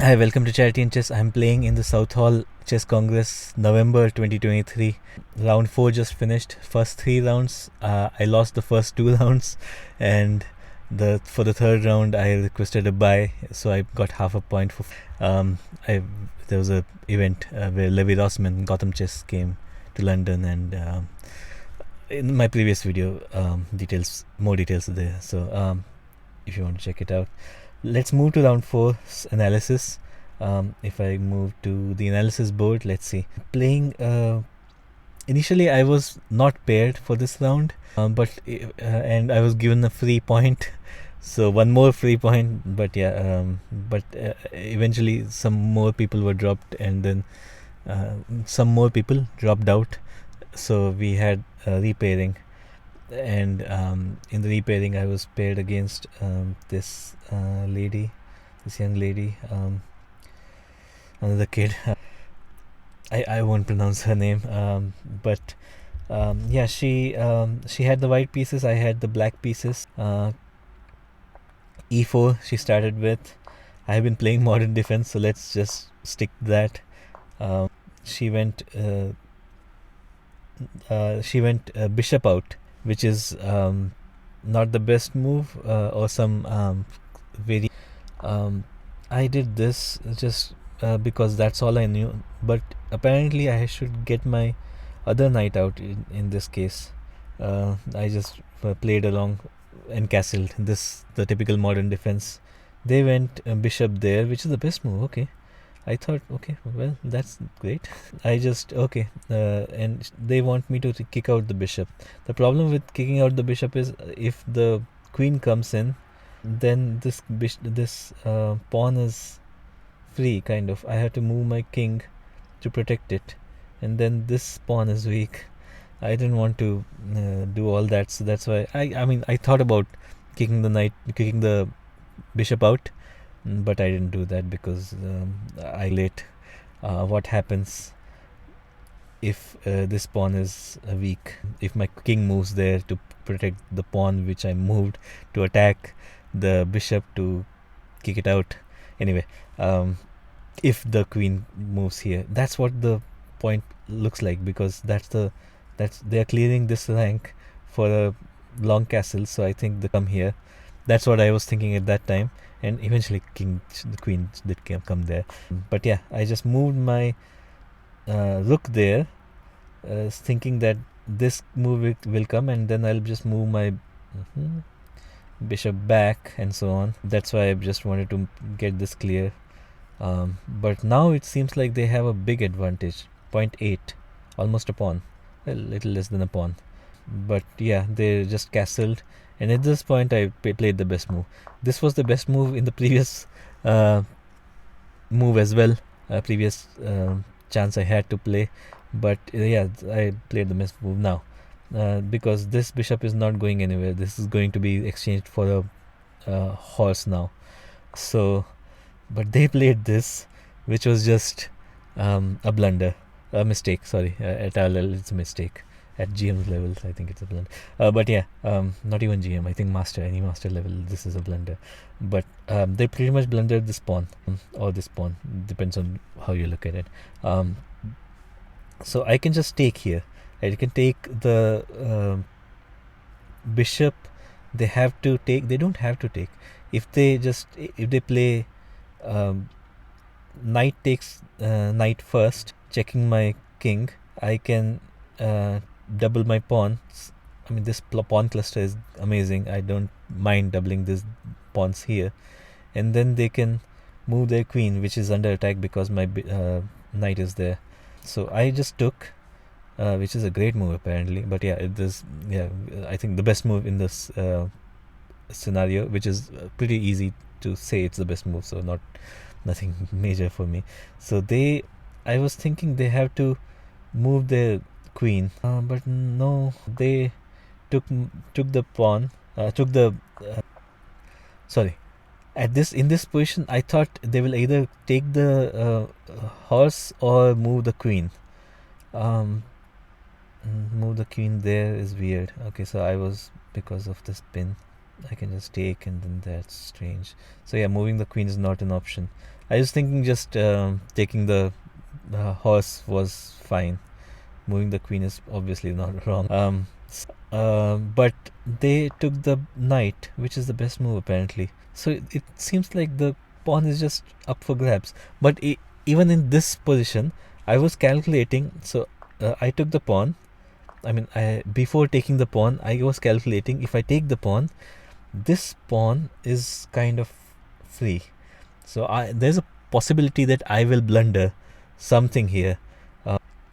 Hi, welcome to Charity and Chess. I'm playing in the Southall Chess Congress, November 2023. Round 4 just finished. First 3 rounds, I lost the first 2 rounds, and for the third round, I requested a bye, so I got half a point for. There was a event where Levi Rossman, Gotham Chess, came to London, and in my previous video, more details are there. So if you want to check it out. Let's move to round 4's analysis. If I move to the analysis board, let's see. Playing, initially I was not paired for this round, and I was given a free point. So one more free point, but eventually some more people were dropped, and then some more people dropped out. So we had repairing. And in the repairing, I was paired against this young lady, another kid. I won't pronounce her name, but she had the white pieces. I had the black pieces. E4 she started with. I have been playing modern defense, so let's just stick to that. She went bishop out, which is not the best move, or some very. I did this just because that's all I knew, but apparently I should get my other knight out in this case. I just played along and castled. The typical modern defense. They went bishop there, which is the best move. Okay. I thought, okay, well, that's great. And they want me to kick out the bishop. The problem with kicking out the bishop is if the queen comes in, then this pawn is free, kind of. I have to move my king to protect it, and then this pawn is weak. I didn't want to do all that, so that's why I thought about kicking the bishop out, but I didn't do that because I late what happens if this pawn is weak. If my king moves there to protect the pawn which I moved to attack the bishop to kick it out. Anyway, if the queen moves here, that's what the point looks like, because they're clearing this rank for a long castle. So I think they come here. That's what I was thinking at that time, and eventually the queen did come there. But yeah, I just moved my rook there, thinking that this move will come, and then I'll just move my bishop back and so on. That's why I just wanted to get this clear. But now it seems like they have a big advantage, 0.8, almost a pawn, a little less than a pawn. But yeah, they just castled, and at this point I played the best move. This was the best move in the previous move as well, previous chance I had to play. But I played the best move now, because this bishop is not going anywhere. This is going to be exchanged for a horse now. So, but they played this, which was just a blunder, a mistake. Sorry, at our level it's a mistake. At GM levels, I think it's a blunder. But yeah, not even GM. I think any master level, this is a blunder. But they pretty much blundered this pawn, or this pawn. Depends on how you look at it. So I can just take here. I can take the bishop. They have to take. They don't have to take. If they play knight takes knight first, checking my king, I can double my pawns. I mean, this pawn cluster is amazing. I don't mind doubling these pawns here, and then they can move their queen, which is under attack because my knight is there. So I just took, which is a great move apparently. But yeah, I think the best move in this scenario, which is pretty easy to say it's the best move, so nothing major for me. So I was thinking they have to move their queen, but no, they took the pawn, sorry. In this position, I thought they will either take the horse or move the queen. Move the queen there is weird. Okay, so I was, because of this pin, I can just take, and then that's strange. So yeah, moving the queen is not an option. I was thinking just taking the horse was fine. Moving the queen is obviously not wrong. But they took the knight, which is the best move apparently. So it seems like the pawn is just up for grabs. But even in this position, I was calculating. So I took the pawn. I mean, before taking the pawn, I was calculating if I take the pawn, this pawn is kind of free. So there's a possibility that I will blunder something here.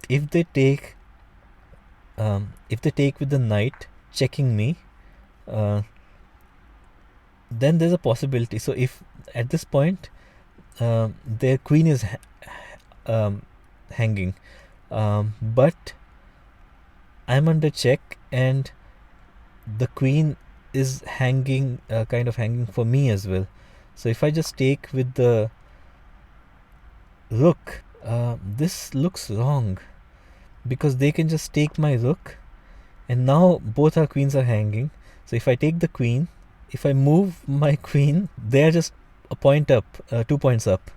If they take, with the knight checking me, then there's a possibility. So if at this point their queen is hanging, but I'm under check and the queen is hanging, kind of hanging for me as well. So if I just take with the rook, this looks wrong because they can just take my rook, and now both our queens are hanging. So if I take the queen, if I move my queen, they are just a point up, 2 points up.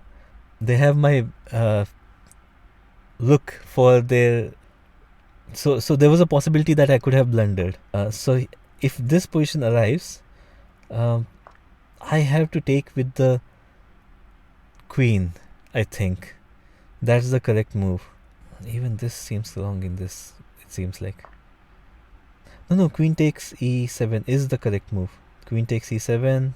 They have my rook for their. So there was a possibility that I could have blundered. So if this position arrives, I have to take with the queen. I think that's the correct move. Even this seems wrong in this. It seems like. No, queen takes e7 is the correct move. Queen takes e7.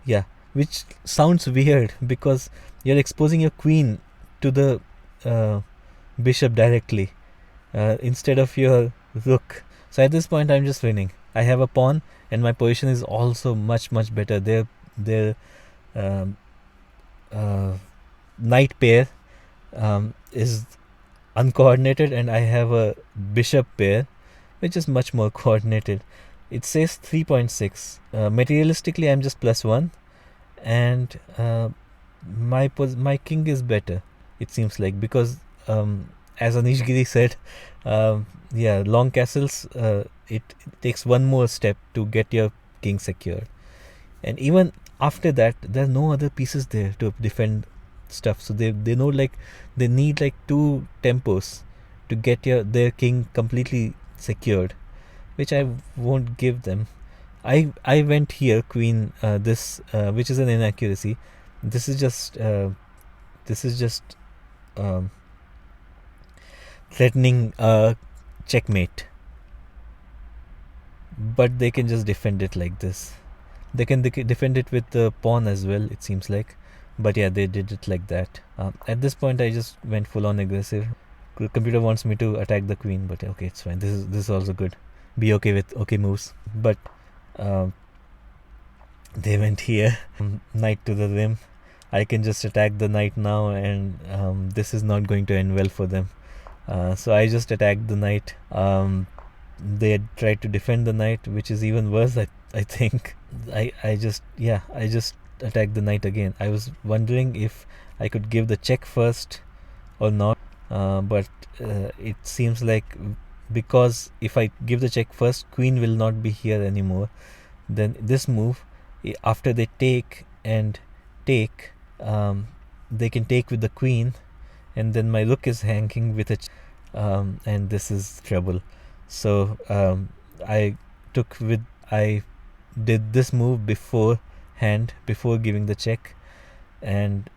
Yeah, which sounds weird because you're exposing your queen to the bishop directly instead of your rook. So at this point, I'm just winning. I have a pawn, and my position is also much better. Their knight pair is uncoordinated, and I have a bishop pair which is much more coordinated. It says 3.6. Materialistically, I'm just +1, and my king is better. It seems like, because as Anish Giri said, long castles. It takes one more step to get your king secured, and even after that, there are no other pieces there to defend stuff. So they know, like, they need like 2 tempos to get their king completely secured, which I won't give them. I went here queen, this which is an inaccuracy. This is just threatening checkmate, but they can just defend it like this. They can defend it with the pawn as well, it seems like. But yeah, they did it like that. At this point, I just went full on aggressive. The computer wants me to attack the queen, but okay, it's fine. This is also good. Be okay with okay moves. But they went here, knight to the rim. I can just attack the knight now, and this is not going to end well for them. So I just attacked the knight. They had tried to defend the knight, which is even worse. I think I just attacked the knight again. I was wondering if I could give the check first or not, but it seems like, because if I give the check first, queen will not be here anymore. Then this move, after they take and take, they can take with the queen, and then my rook is hanging with and this is trouble. So I did this move beforehand, before giving the check, and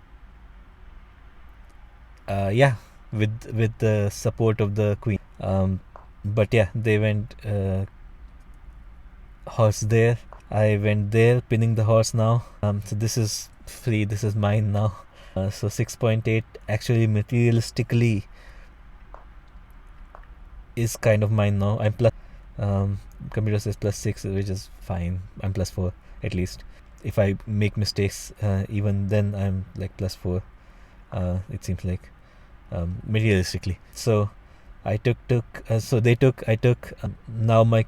with the support of the queen. But yeah, they went horse there. I went there, pinning the horse now. So this is free. This is mine now. So 6.8 actually materialistically is kind of mine now. I'm plus. Computer says +6, which is fine. I'm +4 at least. If I make mistakes, even then I'm like +4. It seems like, materialistically. So I took. So they took. I took. Now my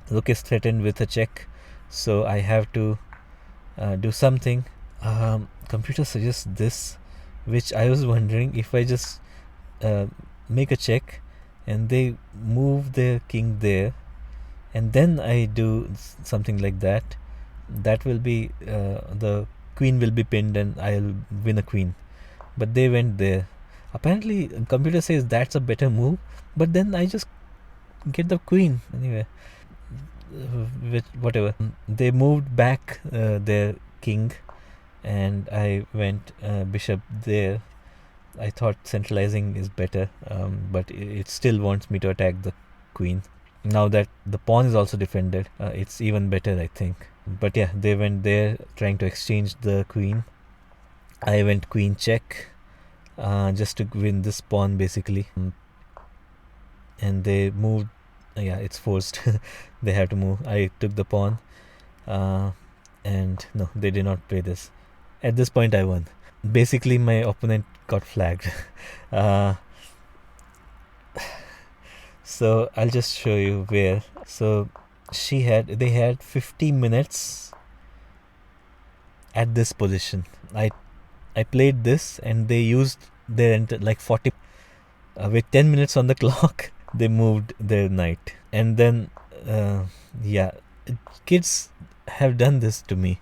rook is threatened with a check, so I have to do something. Computer suggests this, which I was wondering if I just make a check, and they move their king there, and then I do something like that, that will be the queen will be pinned and I'll win a queen. But they went there. Apparently, computer says that's a better move, but then I just get the queen anyway. With whatever, they moved back their king, and I went bishop there. I thought centralizing is better, but it still wants me to attack the queen. Now that the pawn is also defended, it's even better, I think. But yeah, they went there trying to exchange the queen. I went queen check, just to win this pawn basically. And they moved. Yeah, it's forced. They have to move. I took the pawn, and no, they did not play this. At this point, I won. Basically, my opponent got flagged. uh, so I'll just show you where. So they had 50 minutes at this position. I played this, and they used their like 40. With 10 minutes on the clock, they moved their knight. And then, yeah, kids have done this to me.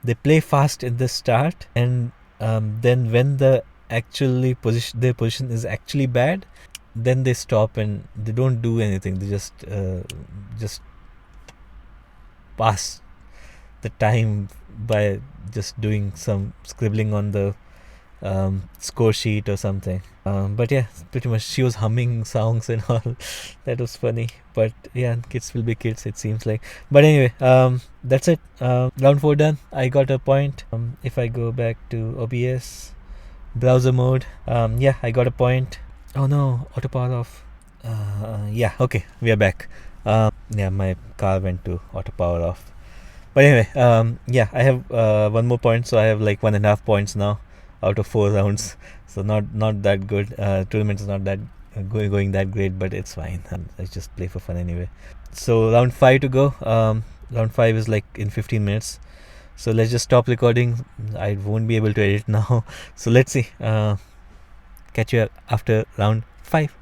They play fast at the start, and then when their position is actually bad, then they stop and they don't do anything. They just pass the time by just doing some scribbling on the score sheet or something. But yeah, pretty much she was humming songs and all. That was funny. But yeah, kids will be kids, it seems like. But anyway, that's it. Round 4 done. I got a point. If I go back to OBS browser mode, yeah, I got a point. Oh no, auto power off. Yeah, okay, we are back. Yeah, my car went to auto power off. But anyway, yeah, I have one more point, so I have like 1.5 points now out of 4 rounds. So not that good. Tournament is not that going that great, but it's fine. I just play for fun anyway. So round 5 to go. Round 5 is like in 15 minutes. So let's just stop recording. I won't be able to edit now. So let's see. Catch you after round 5.